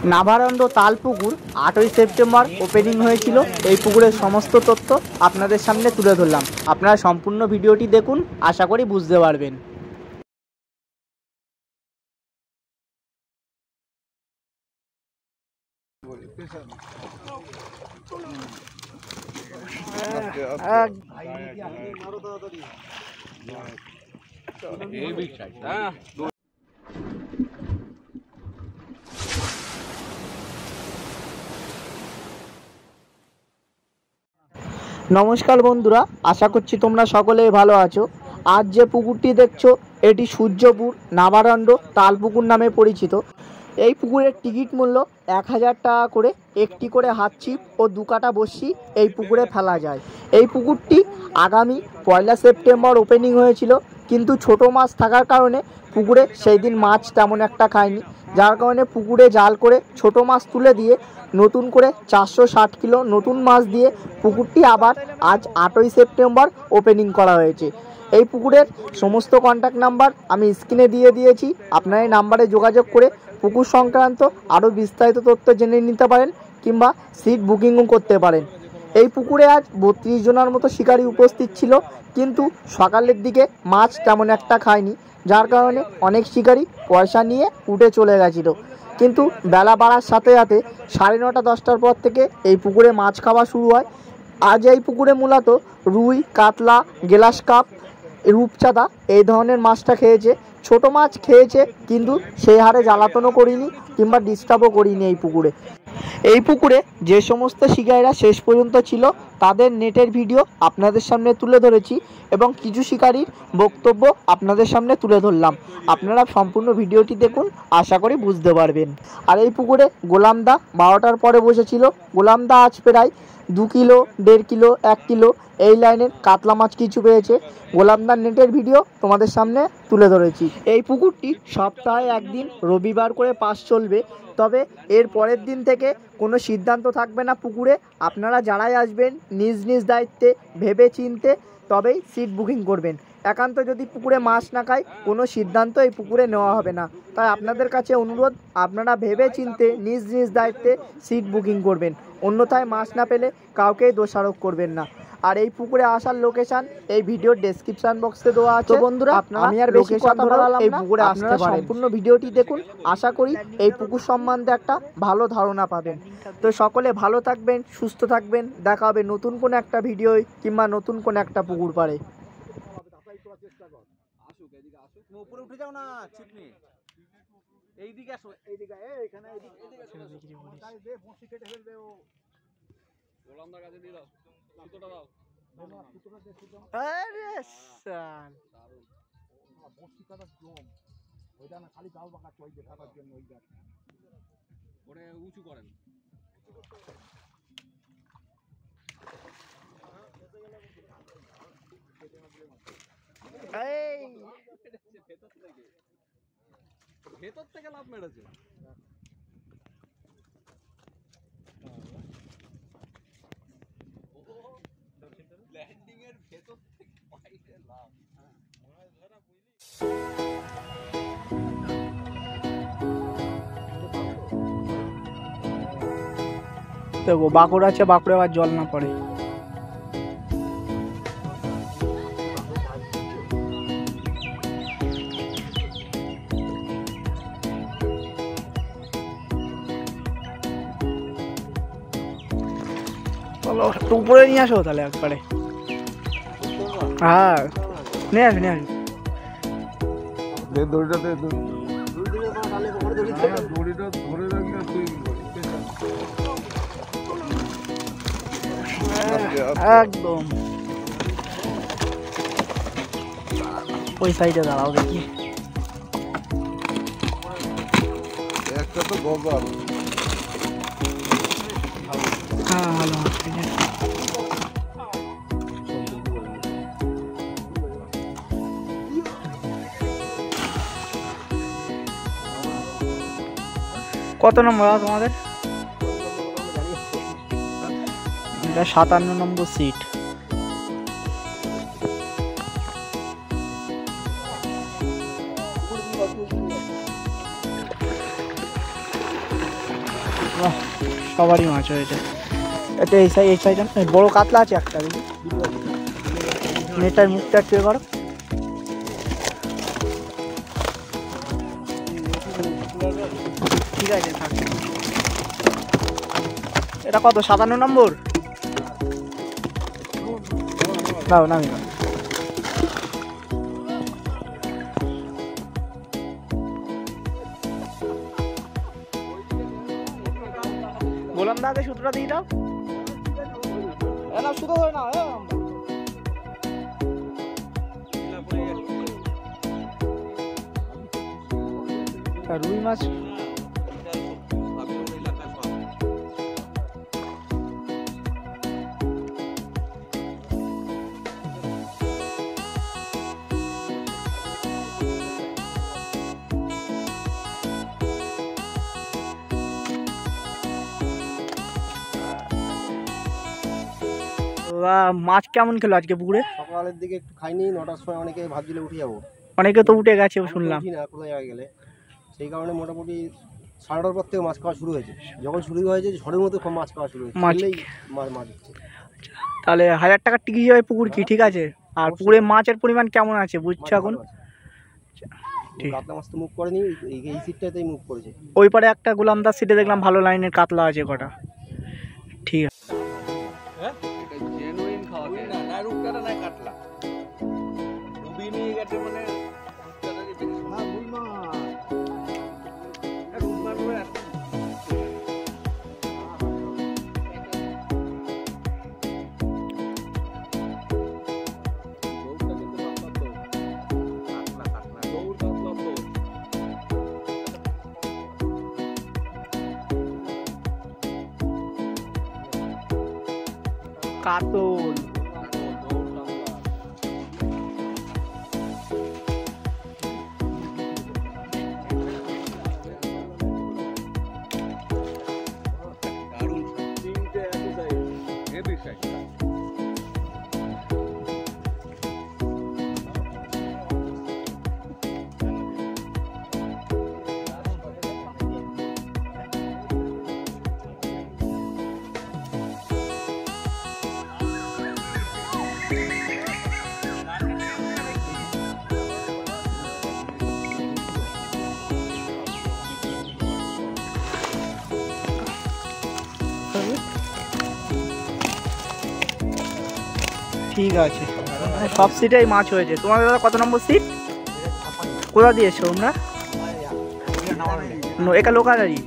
নাভারন্দ Talpukur 8ই September opening হয়েছিল। এই পুকুরের সমস্ত তথ্য আপনাদের সামনে তুলে ধরলাম। আপনারা সম্পূর্ণ ভিডিওটি দেখুন, আশা করি বুঝতে পারবেন। নমস্কার বন্ধুরা, আশা করছি তোমরা সকলেই ভালো আছো। আজ যে পুকুরটি দেখছো এটি সূর্যপুর নাভারন্দ তালপুকুর নামে পরিচিত। এই পুকুরের টিকিট মূল্য 1000 টাকা করে। একটি করে হাত ছিপ ও 2 কাটা বড়শি এই পুকুরে ফেলা যায়। এই পুকুরটি আগামী 1 সেপ্টেম্বর ওপেনিং হয়েছিল, কিন্তু ছোট মাছ থাকার কারণে পুকুরে সেই দিন মাছ তেমন একটা খায়নি, যার কারণে পুকুরে জাল করে ছোট মাছ তুলে দিয়ে নতুন করে 460 কিলো নতুন মাছ দিয়ে পুকুরটি আবার আজ 8ই সেপ্টেম্বর ওপেনিং করা হয়েছে। এই পুকুরের সমস্ত কন্ট্যাক্ট নাম্বার আমি স্ক্রিনে দিয়ে দিয়েছি। আপনারা এই নাম্বারে যোগাযোগ করে পুকুর সংক্রান্ত আরও বিস্তারিত তথ্য জেনে নিতে পারেন কিংবা সিট বুকিংও করতে পারেন। এই পুকুরে আজ 32 জনের মতো শিকারী উপস্থিত ছিল, কিন্তু সকালের দিকে মাছ তেমন একটা খায়নি, যার কারণে অনেক শিকারী পয়সা নিয়ে উঠে চলে গেছিল। কিন্তু বেলা বাড়ার সাথে সাথে 9:30 10টার পর থেকে এই পুকুরে মাছ খাওয়া শুরু হয়। আজ এই পুকুরে মূলত রুই, কাতলা, গ্লাস কাপ, রূপচাঁদা এই ধরনের মাছটা খেয়েছে। ছোট মাছ খেয়েছে, কিন্তু সেই হারে জ্বালাতনও করিনি কিংবা ডিস্টার্বও করিনি। এই পুকুরে যে সমস্ত শিকারীরা শেষ পর্যন্ত ছিল তাদের নেটের ভিডিও আপনাদের সামনে তুলে ধরেছি এবং কিছু শিকারীর বক্তব্য আপনাদের সামনে তুলে ধরলাম। আপনারা সম্পূর্ণ ভিডিওটি দেখুন, আশা করি বুঝতে পারবেন। আর এই পুকুরে গোলামদা 12টার পরে বসেছিল। গোলামদা আজ প্রায় 2 কিলো, 1.5 কিলো, 1 কিলো এই লাইনের কাতলা মাছ কিছু পেয়েছে। গোলামদার নেটের ভিডিও তোমাদের সামনে তুলে ধরেছি। এই পুকুরটি সপ্তাহে একদিন রবিবার করে পাস চলবে, তবে এর পরের দিন থেকে কোনো সিদ্ধান্ত থাকবে না পুকুরে। আপনারা যারাই আসবেন নিজ নিজ দায়িত্বে ভেবে চিনতে তবেই সিট বুকিং করবেন। একান্ত যদি পুকুরে মাছ না খায় কোনো সিদ্ধান্ত এই পুকুরে নেওয়া হবে না। তাই আপনাদের কাছে অনুরোধ, আপনারা ভেবে চিনতে নিজ নিজ দায়িত্বে সিট বুকিং করবেন, অন্যথায় মাছ না পেলে কাউকেই দোষারোপ করবেন না। আর এই পুকুরে আসার লোকেশন এই ভিডিওর ডেসক্রিপশন বক্সে দেওয়া আছে। তো বন্ধুরা, আমি আর বেশি কথা বললাম না, পুকুরে আপনারা সম্পূর্ণ ভিডিওটি দেখুন। আশা করি এই পুকুর সম্বন্ধে একটা ভালো ধারণা পাবেন। তো সকলে ভালো থাকবেন, সুস্থ থাকবেন। দেখা হবে নতুন কোনো একটা ভিডিও কিংবা নতুন কোনো একটা পুকুর পাড়ে। উপরে উঠে যাও না, ছিপ নিয়ে এইদিকে আসো, এইদিকে এখানে কেটে ফেলবে। ও গোলামদার কাছে দিয়ে দাও, সুতোটা দাও। আরে সাল বসি কাটা জম ওইটা না, খালি জাল বাঁকা ওই যে কাটার জন্য ওই গাছ ওরে উঁচু করেন। ভেতর থেকে লাভ মেরেছে। ল্যান্ডিং এর ভেতর থেকে বাইরে লাভ। দেখো বাঁকুড় আছে, বাঁকুড়ে আবার জল না পড়ে। চলো একটু উপরে নিয়ে আসো তাহলে একবারে। হ্যাঁ নিয়ে আসো, নিয়ে আসো। একদম ওই সাইডে দাঁড়াও দেখি। একটা তো গজাল। হ্যাঁ ভালো, ঠিক আছে। কত নম্বর তোমাদের? এটা 57 নম্বর সিট। বাহ, সবারই মাছ হয়েছে। এটা এই সাইড বড় কাতলা আছে একটা, দেখি নেটার মুখটা একটু এ করো। ঠিক আছে থাক। এটা কত, 57 নম্বর? নাও নামি না। গোলাম দাকে সুতোটা দিয়ে দাও। না সুতো ধরে না, রুই মাছ। মাছ কেমন খেলো আজকে পুকুরে? সকালের দিকে একটু খাইনি, 9টার সময় অনেকে ভাবছিলে উঠে যাবো, অনেকে তো উঠে গেছে শুনলাম। উঠি না কোনো জায়গায় গেলে, সেই কারণে মোটামুটি 9:30 পর থেকে মাছ খাওয়া শুরু হয়েছে। যখন শুরু হয়েছে ঝড়ের মতো মাছ খাওয়া শুরু হয়েছে, মাছ মাছ হচ্ছে। তাহলে 1000 টাকার টিকিট যাবে পুকুর কি? ঠিক আছে। আর পুকুরে মাছের পরিমাণ কেমন আছে বুঝছো এখন? কাতলা মাছ তো মুভ করেনি, এই সিটটাতেই মুভ করেছে। ওই পারে একটা গোলামদার সিটে দেখলাম ভালো লাইনের কাতলা আছে কটা। ঠিক আছে। কাতল ঠিক আছে। সব সিটেই মাছ হয়েছে। তোমাদের দাদা কত নম্বর সিট? কোথা দিয়েছো তোমরা? একা লোকালারই।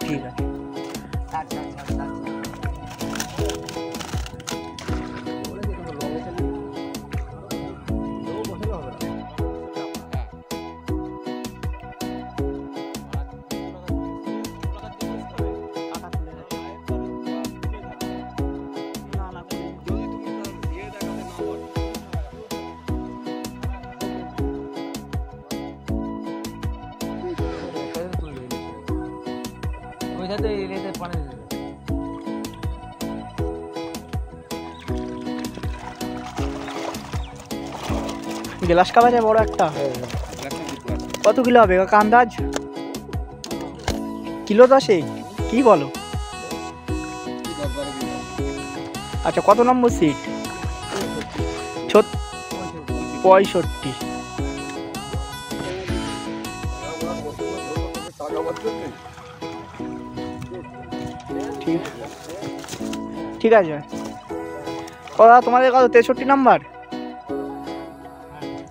ঠিক আছে। গ্লাস কাপ আছে বড় একটা। কত কিলো হবে আন্দাজ? কিলো 10 কি বলো? আচ্ছা কত নম্বর সিট? 65। ঠিক আছে। কথা তোমাদের কত? 63 নাম্বার?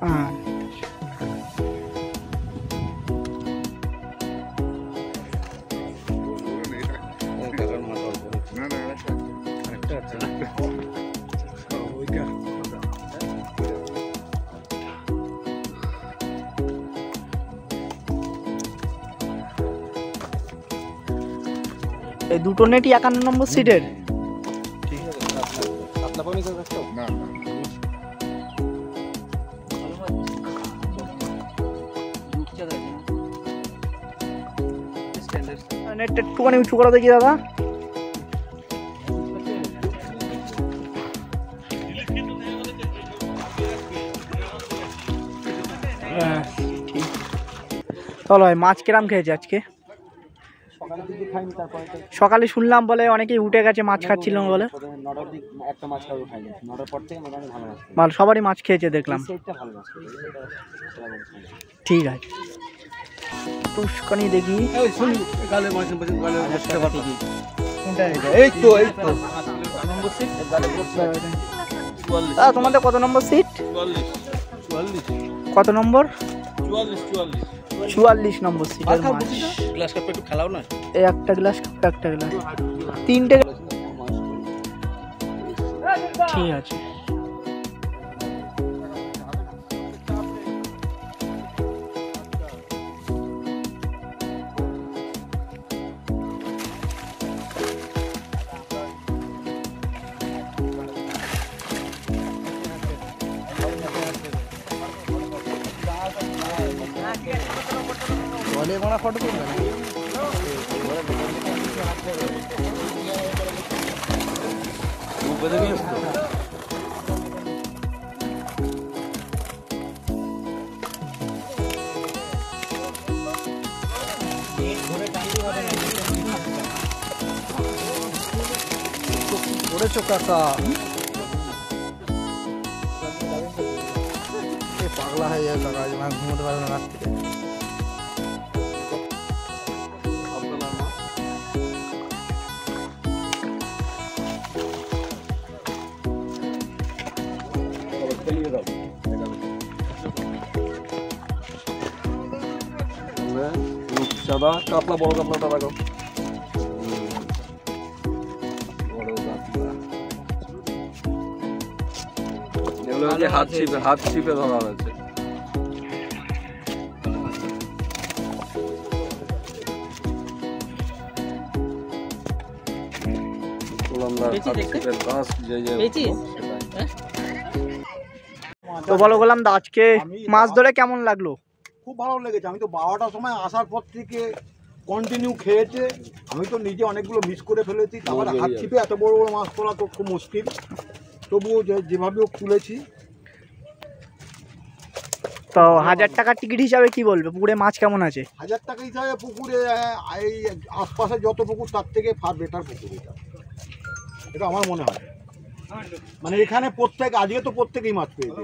হ্যাঁ। এই দুটো নেটই 51 নম্বর সিটের। নেটটা একটুখানি উঁচু করা দেখি দাদা। চলো মাছ কিরাম খেয়েছে আজকে? সকালে সকালের দিকে খাইনি, তারপরে তো সকালে শুনলাম বলে অনেকেই উঠে গেছে মাছ খাচ্ছিল না বলে। প্রথমে 9টার দিক একটা মাছ খাবো খাইনি, 9টার পর থেকে মোটামুটি ভালো মাছ খাই। ভালো, সবারই মাছ খেয়েছে দেখলাম। সেটটা ভালো মাছ খাই, এটা সেরকম খাই না। ঠিক আছে, টুসকানি দেখি। শুনি গালে মাছ গালে এই তো তোমাদের কত নম্বর সিট? 44 কত নম্বর? 44 44 নম্বর সিটের মাছ। গ্লাস কাপে একটু খেলাও না। এই একটা গ্লাস, একটা গ্লাস, 3টে। ঠিক আছে। ফটো তুলবে না? করেছো কাকা? পাগলা হয়ে যায় কাকা, আজ ঘুমোতে পারবে না রাত্রিতে। সাদা কাতলা, বড় কাতলাটা রাখো। হাত ছিপে ধরা হয়েছে। তো বলো গোলাম দা, আজকে মাছ ধরে কেমন লাগলো? খুব ভালো লেগেছে। আমি তো 12টার সময় আসার পর থেকে কন্টিনিউ খেয়েছে। আমি তো নিজে অনেকগুলো মিস করে ফেলেছি। তারপরে হাত ছিপে এত বড় বড় মাছ তোলা তো খুব মুশকিল, তবুও যেভাবে তুলেছি। তো 1000 টাকার টিকিট হিসাবে কি বলবে, পুকুরে মাছ কেমন আছে? 1000 টাকা হিসাবে পুকুরে এই আশপাশে যত পুকুর তার থেকে ফার বেটার পুকুর এটা, এটা আমার মনে হয়। মানে এখানে আজকে তো প্রত্যেকেই মাছ পেয়েছে।